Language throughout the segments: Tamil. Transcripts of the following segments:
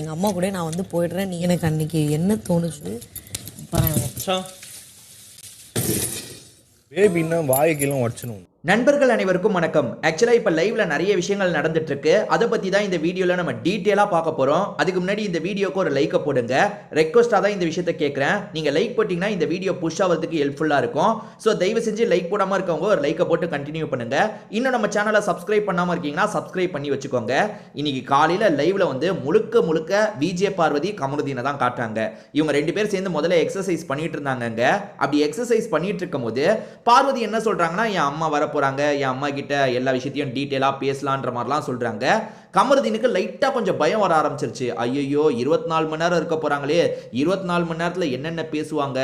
எங்கள் அம்மா கூட நான் வந்து போயிடுறேன். நீ எனக்கு அன்னைக்கு என்ன தோணுச்சு பேபின்னா வாய்க்கெல்லாம் உடச்சணும். நண்பர்கள் அனைவருக்கும் வணக்கம். ஆக்சுவலாக இப்போ லைவ்ல நிறைய விஷயங்கள் நடந்துட்டு இருக்கு. அதை பற்றி தான் இந்த வீடியோவில் நம்ம டீட்டெயிலாக பார்க்க போகிறோம். அதுக்கு முன்னாடி இந்த வீடியோக்கு ஒரு லைக்கை போடுங்க. ரெக்வஸ்ட்டாக தான் இந்த விஷயத்தை கேட்குறேன். நீங்கள் லைக் போட்டிங்கன்னா இந்த வீடியோ புஷ் ஆகிறதுக்கு ஹெல்ப்ஃபுல்லாக இருக்கும். ஸோ தயவு செஞ்சு லைக் போடாமல் இருக்கவங்க ஒரு லைக்கை போட்டு கண்டினியூ பண்ணுங்க. இன்னும் நம்ம சேனலை சப்ஸ்கிரைப் பண்ணாமல் இருக்கீங்கன்னா சப்ஸ்கிரைப் பண்ணி வச்சுக்கோங்க. இன்னைக்கு காலையில் லைவ்ல வந்து முழுக்க விஜே பார்வதி கமருதீனை தான் காட்டுறாங்க. இவங்க ரெண்டு பேர் சேர்ந்து முதல்ல எக்ஸசைஸ் பண்ணிட்டு இருந்தாங்க. அப்படி எக்ஸசைஸ் பண்ணிட்டு இருக்கும் போது பார்வதி என்ன சொல்றாங்கன்னா, என் அம்மா வர போறாங்க, என் அம்மா கிட்ட எல்லா விஷயத்தையும் டீட்டெயிலா பேசலான்ற மாதிரிலாம் சொல்றாங்க. கமருதீனுக்கு லைட்டா கொஞ்சம் பயம் வர ஆரம்பிச்சிருச்சு. ஐயோ 24 மணி நேரம் இருக்க போறாங்களே, 24 மணி நேரத்துல என்னென்ன பேசுவாங்க,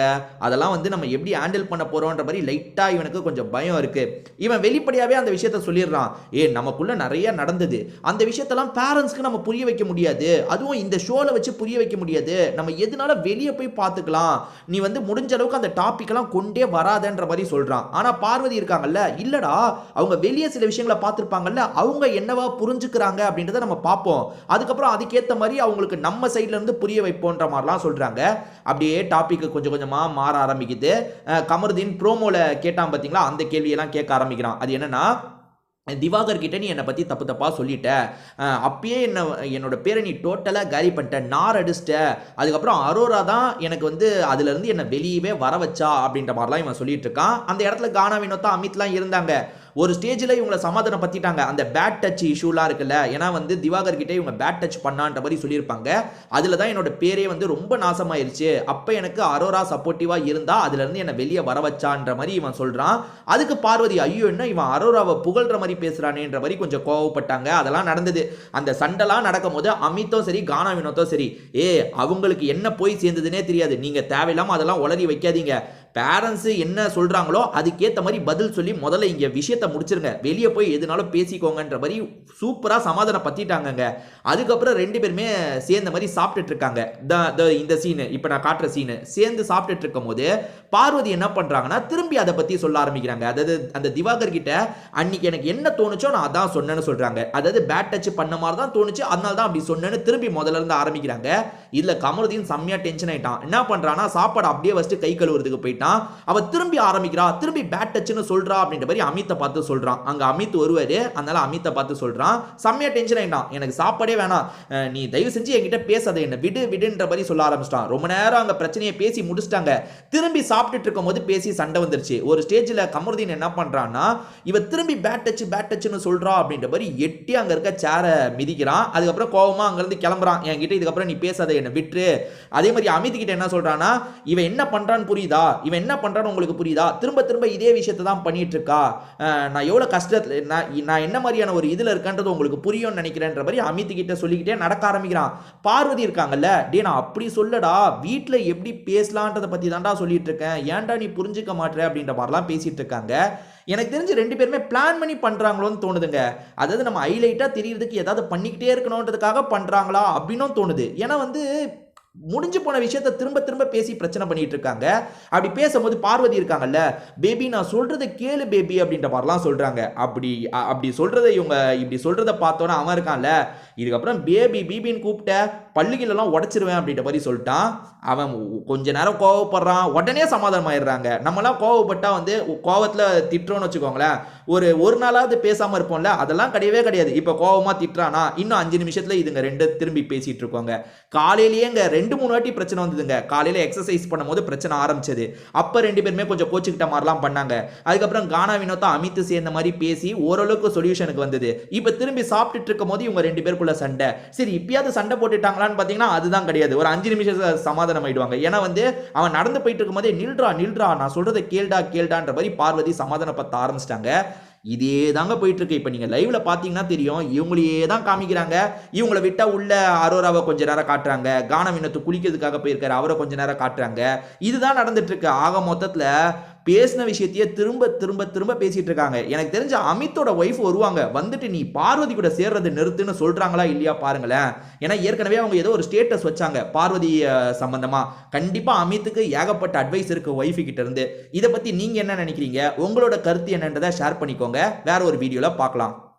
அதெல்லாம் வந்து நம்ம எப்படி ஹேண்டில் பண்ண போறோம்ன்ற மாதிரி லைட்டா இவனுக்கு கொஞ்சம் பயம் இருக்கு. இவன் வெளிப்படையாவே அந்த விஷயத்த சொல்லிடுறான். நமக்குள்ள நிறைய நடந்தது, அந்த விஷயத்தெல்லாம் பேரண்ட்ஸ்க்கு நம்ம புரிய வைக்க முடியாது, அதுவும் இந்த ஷோல வச்சு புரிய வைக்க முடியாது, நம்ம எதுனால வெளியே போய் பார்த்துக்கலாம், நீ வந்து முடிஞ்ச அளவுக்கு அந்த டாபிக் எல்லாம் கொண்டே வராதன்ற மாதிரி சொல்றான். ஆனா பார்வதி இருக்காங்கல்ல, இல்லடா அவங்க வெளியே சில விஷயங்களை பார்த்திருப்பாங்கல்ல, அவங்க என்னவா புரிஞ்சுக்கிறாங்க அப்படின்றத நம்ம பார்ப்போம், அதுக்கப்புறம் அதுக்கேற்ற மாதிரி அவங்களுக்கு நம்ம சைட்ல இருந்து புரிய வைப்போன்ற மாதிரிலாம் சொல்றாங்க. அப்படியே டாபிக் கொஞ்சம் கொஞ்சமா மாற ஆரம்பிக்குது. கமருதீன் ப்ரோமோல கேட்டான் பாத்தீங்களா, அந்த கேள்வியெல்லாம் கேட்க ஆரம்பிக்கிறான். அது என்னன்னா, திவாகர் கிட்ட நீ என்னை பற்றி தப்பா சொல்லிட்ட, அப்பயே என்னோட பேரை நீ டோட்டலாக காலி பண்ணிட்ட, நார் அடிச்சிட்ட, அதுக்கப்புறம் அரோரா தான் எனக்கு வந்து அதுலேருந்து என்னை வெளியவே வர வச்சா அப்படின்ற மாதிரிலாம் இவன் சொல்லிட்டு இருக்கான். அந்த இடத்துல கானா வினோத்தா அமித்லாம் இருந்தாங்க. ஒரு ஸ்டேஜில் இவங்களை சமாதானப்படுத்திட்டாங்க. அந்த பேட் டச் இஷ்யூலாம் இருக்குல்ல, ஏன்னா வந்து திவாகர் கிட்டே இவங்க பேட் டச் பண்ணான்ற மாதிரி சொல்லியிருப்பாங்க. அதில் தான் என்னோட பேரே வந்து ரொம்ப நாசமாயிருச்சு, அப்போ எனக்கு அரோரா சப்போர்ட்டிவாக இருந்தா அதுலேருந்து என்னை வெளியே வர வச்சான்ற மாதிரி இவன் சொல்கிறான். அதுக்கு பார்வதி ஐயோ என்ன இவன் அரோராவை புகழ்ற மாதிரி பேசுறானேன்ற மாதிரி கொஞ்சம் கோவப்பட்டாங்க. அதெல்லாம் நடந்தது. அந்த சண்டைலாம் நடக்கும் போது அமித்தும் சரி கானா வினோத்தும் சரி, அவங்களுக்கு என்ன போய் சேர்ந்ததுன்னே தெரியாது, நீங்க தேவையில்லாம அதெல்லாம் உளறி வைக்காதீங்க, பேரண்ட்ஸ் என்ன சொல்றாங்களோ அதுக்கேற்ற மாதிரி பதில் சொல்லி முதல்ல இங்க விஷயத்தை முடிச்சிருங்க, வெளியே போய் எதுனாலும் பேசிக்கோங்கன்ற மாதிரி சூப்பரா சமாதானம் பத்திட்டாங்க. அதுக்கப்புறம் ரெண்டு பேருமே சேர்ந்த மாதிரி சாப்பிட்டுட்டு இருக்காங்க. இந்த சீனு இப்ப நான் காட்டுற சீனு சேர்ந்து சாப்பிட்டுட்டு இருக்கும் போது பார்வதி என்ன பண்றாங்கன்னா திரும்பி அதை பத்தி சொல்ல ஆரம்பிக்கிறாங்க. அதாவது அந்த திவாகர் கிட்ட அன்னைக்கு எனக்கு என்ன தோணுச்சோ நான் அதான் சொன்னேன்னு சொல்றாங்க. அதாவது பேட் டச் பண்ண மாதிரி தான் தோணுச்சு, அதனால தான் அப்படி சொன்னேன்னு திரும்பி முதல்ல இருந்து ஆரம்பிக்கிறாங்க. இதுல கமருதீன் செம்மையா டென்ஷன் ஆயிட்டான். என்ன பண்றானா, சாப்பாடு அப்படியே வச்சுட்டு கை கழுவுறதுக்கு போயிட்டான். அவ திரும்பி ஆரம்பிக்கிறா, திரும்பி பேட் டச்னு சொல்றா அப்படின்ற மாதிரி அமித்தை பார்த்து சொல்றான். அங்க அமித் வருவாரு, அதனால அமித்தை பார்த்து சொல்றான். செம்மையா டென்ஷன் ஆயிட்டான். எனக்கு சாப்பாடே வேணாம், நீ தயவு செஞ்சு என்கிட்ட பேசாத, என்ன விடுன்ற மாதிரி சொல்ல ஆரம்பிச்சிட்டான். ரொம்ப நேரம் அங்க பிரச்சனையை பேசி முடிச்சிட்டாங்க. திரும்பி சாப்பிட்டுட்டு இருக்கும் போது பேசி சண்டை வந்துருச்சு. ஒரு ஸ்டேஜ்ல கமருதீன் என்ன பண்றான்னா, இவ திரும்பி பேட் டச்னு சொல்றா அப்படின்ற மாதிரி எட்டி அங்க இருக்க சேரை மிதிக்கிறான். அதுக்கப்புறம் கோவமா அங்க இருந்து கிளம்புறான். என்கிட்ட இதுக்கப்புறம் நீ பேசாத, என்ன விட்டுரு. அதே மாதிரி அமித் கிட்ட என்ன சொல்றானா, இவன் என்ன பண்றான்னு புரியுதா, இவன் என்ன பண்றான்னு உங்களுக்கு புரியுதா, திரும்ப இதே விஷயத்தை தான் பண்ணிட்டு இருக்கா, நான் எவ்வளவு கஷ்டத்துல நான் என்ன மாதிரியான ஒரு இதுல இருக்கன்றது உங்களுக்கு புரியும்னு நினைக்கிறேன்ற மாதிரி அமித் கிட்ட சொல்லிக்கிட்டே நடக்க ஆரம்பிக்கிறான். பார்வதி இருக்காங்கல்ல, நான் அப்படி சொல்லடா, வீட்டுல எப்படி பேசலான்றதை பத்தி தான்டா சொல்லிட்டு இருக்கேன், ஏன்டா நீ புரிஞ்சுக்க மாட்டே அப்படின்ற மாதிரிலாம் பேசிட்டு இருக்காங்க. எனக்கு தெரிஞ்சு ரெண்டு பேருமே பிளான் பண்ணி பண்றாங்களோன்னு தோணுதுங்க. அதாவது நம்ம ஹைலைட்டா தெரியறதுக்கு ஏதாவது பண்ணிக்கிட்டே இருக்கணும்ன்றதுக்காக பண்றாங்களா அப்படின்னு தோணுது. ஏன்னா வந்து முடிஞ்சு போன விஷயத்தை திரும்ப பேசி பிரச்சனை பண்ணிட்டு இருக்காங்க. அப்படி பேசும்போது பார்வதி இருக்காங்கல்ல, பேபி நான் சொல்றதை கேளு பேபி அப்படின்ற மாதிரிலாம் சொல்றாங்க. அப்படி சொல்றதை இவங்க இப்படி சொல்றதை பார்த்தோன்னா அவன் இருக்கான்ல, இதுக்கப்புறம் பேபின்னு கூப்பிட்ட பள்ளிகளெல்லாம் உடைச்சிருவேன் அப்படின்ற மாதிரி சொல்லிட்டான். அவன் கொஞ்ச நேரம் கோவப்படுறான், உடனே சமாதானம் ஆயிடுறாங்க. நம்மளாம் கோவப்பட்டா வந்து கோவத்துல திட்டுறோம்னு வச்சுக்கோங்களேன், ஒரு நாளாவது பேசாம இருப்போம்ல, அதெல்லாம் கிடையாது. இப்ப கோவமா திட்டுறானா இன்னும் 5 நிமிஷத்துல இதுங்க ரெண்டு திரும்பி பேசிட்டு இருக்கோங்க. காலையிலேயே 2-3 வாட்டி பிரச்சனை வந்ததுங்க. காலையில எக்ஸசைஸ் பண்ணும்போது பிரச்சனை ஆரம்பிச்சது. அப்ப ரெண்டு பேருமே கொஞ்சம் கோச்சுக்கிட்ட மாதிரிலாம் பண்ணாங்க. அதுக்கப்புறம் கானா வினோத்தா அமித் சேர்ந்த மாதிரி பேசி ஓரளவுக்கு சொல்யூஷனுக்கு வந்தது. இப்ப திரும்பி சாப்பிட்டுட்டு இருக்கும் போது இவங்க ரெண்டு பேருக்குள்ள சண்டை. சரி இப்பயாவது சண்டை போட்டுட்டாங்களான்னு பாத்தீங்கன்னா அதுதான் கிடையாது. ஒரு 5 நிமிஷம் சமாதானம் ஆயிடுவாங்க. ஏன்னா வந்து அவன் நடந்து போயிட்டு இருக்கும் போதே நில்றா நான் சொல்றதை கேள்டான்ற மாதிரி பார்வதி சமாதானப்படுத்த ஆரம்பிச்சிட்டாங்க. இதே தாங்க போயிட்டு இருக்கு. இப்ப நீங்க லைவ்ல பாத்தீங்கன்னா தெரியும், இவங்களையே தான் காமிக்கிறாங்க. இவங்களை விட்டா உள்ள அரோராவை கொஞ்ச நேரம் காட்டுறாங்க, கானா வினோத் குளிக்கிறதுக்காக போயிருக்காரு, அவரை கொஞ்ச நேரம் காட்டுறாங்க. இதுதான் நடந்துட்டு இருக்கு. ஆக மொத்தத்துல பேசின விஷயத்தையே திரும்ப பேசிட்டு இருக்காங்க. எனக்கு தெரிஞ்ச அமித்தோட ஒய்ஃப் வருவாங்க, வந்துட்டு நீ பார்வதி கூட சேர்றது நிறுத்துன்னு சொல்றாங்களா இல்லையா பாருங்களேன். ஏன்னா ஏற்கனவே அவங்க ஏதோ ஒரு ஸ்டேட்டஸ் வச்சாங்க பார்வதி சம்பந்தமா. கண்டிப்பா அமித்துக்கு ஏகப்பட்ட அட்வைஸ் இருக்கு ஒய்ஃப் கிட்ட இருந்து. இதை பத்தி நீங்க என்ன நினைக்கிறீங்க, உங்களோட கருத்து என்னன்றதை ஷேர் பண்ணிக்கோங்க. வேற ஒரு வீடியோல பார்க்கலாம்.